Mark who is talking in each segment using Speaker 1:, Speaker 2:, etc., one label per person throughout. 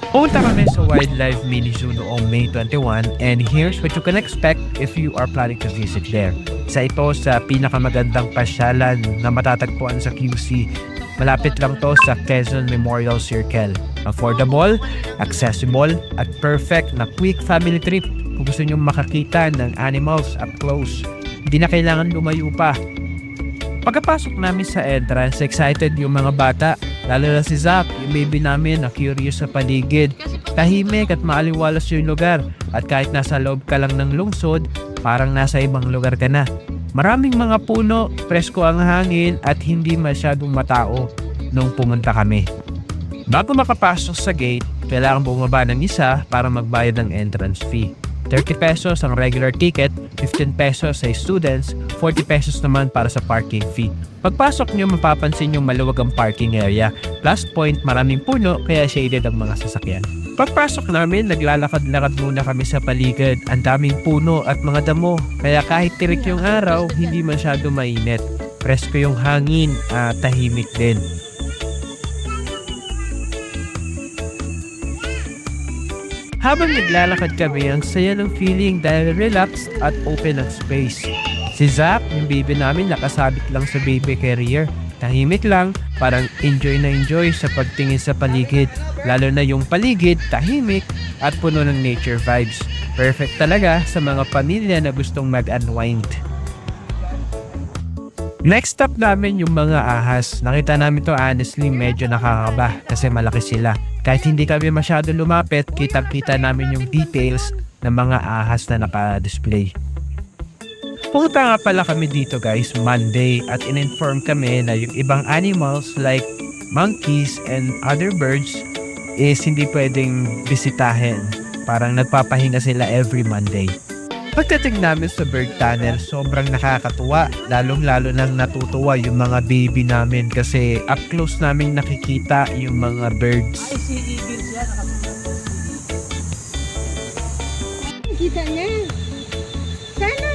Speaker 1: Pumunta kami sa Wildlife Mini Zoo noong May 21 and here's what you can expect if you are planning to visit there. Isa ito sa pinakamagandang pasyalan na matatagpuan sa QC. Malapit lang to sa Quezon Memorial Circle. Affordable, accessible, at perfect na quick family trip kung gusto nyo makakita ng animals up close. Hindi na kailangan lumayo pa. Pagkapasok namin sa entrance, excited yung mga bata. Lalo na si Zach, yung baby namin na curious sa paligid. Tahimik at maaliwalas yung lugar. At kahit nasa loob ka lang ng lungsod, parang nasa ibang lugar ka na. Maraming mga puno, presko ang hangin at hindi masyadong matao nung pumunta kami. Bago makapasok sa gate, kailangan bumaba ng isa para magbayad ng entrance fee. 30 pesos ang regular ticket, 15 pesos sa students, 40 pesos naman para sa parking fee. Pagpasok nyo, mapapansin yung maluwag ang parking area. Plus point, maraming puno kaya shaded ang mga sasakyan. Pagpasok namin, naglalakad-lakad muna kami sa paligid. Ang daming puno at mga damo. Kaya kahit tirik yung araw, hindi masyado mainit. Presko yung hangin at tahimik din. Habang naglalakad kami, ang saya ng feeling dahil relaxed at open ang space. Si Zach, yung baby namin, nakasabit lang sa baby carrier. Tahimik lang, parang enjoy na enjoy sa pagtingin sa paligid. Lalo na yung paligid, tahimik at puno ng nature vibes. Perfect talaga sa mga pamilya na gustong mag-unwind. Next stop namin yung mga ahas. Nakita namin to honestly medyo nakakaba kasi malaki sila. Kahit hindi kami masyado lumapit, kitang-kita namin yung details ng mga ahas na naka-display. Punta nga pala kami dito guys, Monday, at in-inform kami na yung ibang animals like monkeys and other birds is hindi pwedeng bisitahin. Parang nagpapahinga sila every Monday. Pagdating namin sa bird tunnel, sobrang nakakatuwa. Lalong-lalo nang natutuwa yung mga baby namin kasi up close namin nakikita yung mga birds.
Speaker 2: Ay, si Eagles yan. Kita niya. Sana.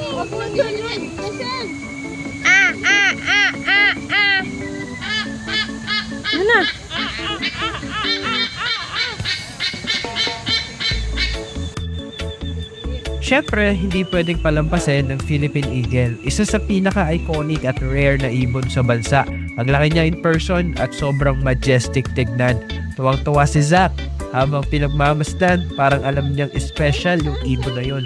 Speaker 2: Huwag mo ganyan. Nasaan? Ano?
Speaker 1: Siyempre, hindi pwedeng palampasin ng Philippine Eagle. Isa sa pinaka-iconic at rare na ibon sa bansa. Ang laki niya in person at sobrang majestic tignan. Tuwang-tuwa si Zach. Habang pinagmamasdan, parang alam niyang special yung ibon na yun.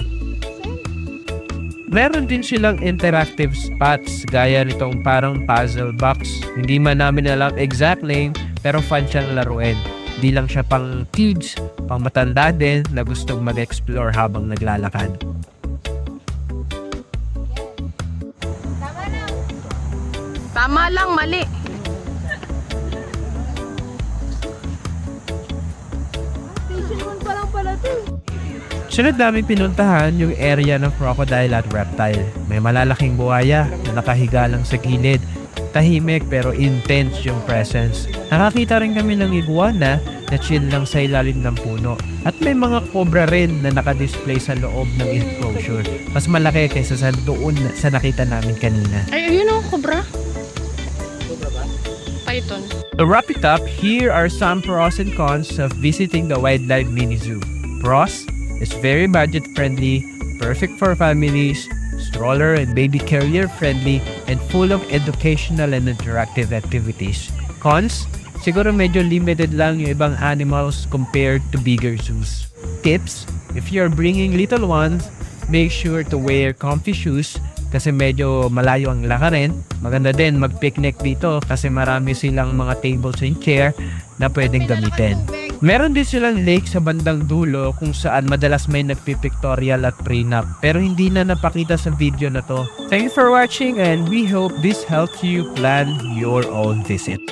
Speaker 1: Meron din silang interactive spots gaya nitong parang puzzle box. Hindi man namin alam exact name pero fun siyang laruin. Di lang siya pang kids, pang matanda din na gustong mag-explore habang naglalakad.
Speaker 2: Tama lang, mali. Station 1 pa lang pala to.
Speaker 1: Sunod namin pinuntahan yung area ng crocodile at reptile. May malalaking buhaya na nakahiga lang sa gilid. Tahimik pero intense yung presence. Nakakita rin kami ng iguana na chill lang sa ilalim ng puno. At may mga cobra rin na nakadisplay sa loob ng enclosure. Mas malaki kaysa sa doon sa nakita namin kanina.
Speaker 2: Ay, ayun o, cobra. Python.
Speaker 1: To wrap it up, here are some pros and cons of visiting the Wildlife Mini Zoo. Pros, it's very budget friendly, perfect for families, stroller and baby carrier friendly, and full of educational and interactive activities. Cons, siguro medyo limited lang yung ibang animals compared to bigger zoos. Tips, if you're bringing little ones, make sure to wear comfy shoes kasi medyo malayo ang lakarin. Maganda din mag-picnic dito kasi marami silang mga tables and chair na pwedeng gamitin. Meron din silang lake sa bandang dulo kung saan madalas may nagpipictorial at prenup pero hindi na napakita sa video na to. Thank you for watching and we hope this helps you plan your own visit.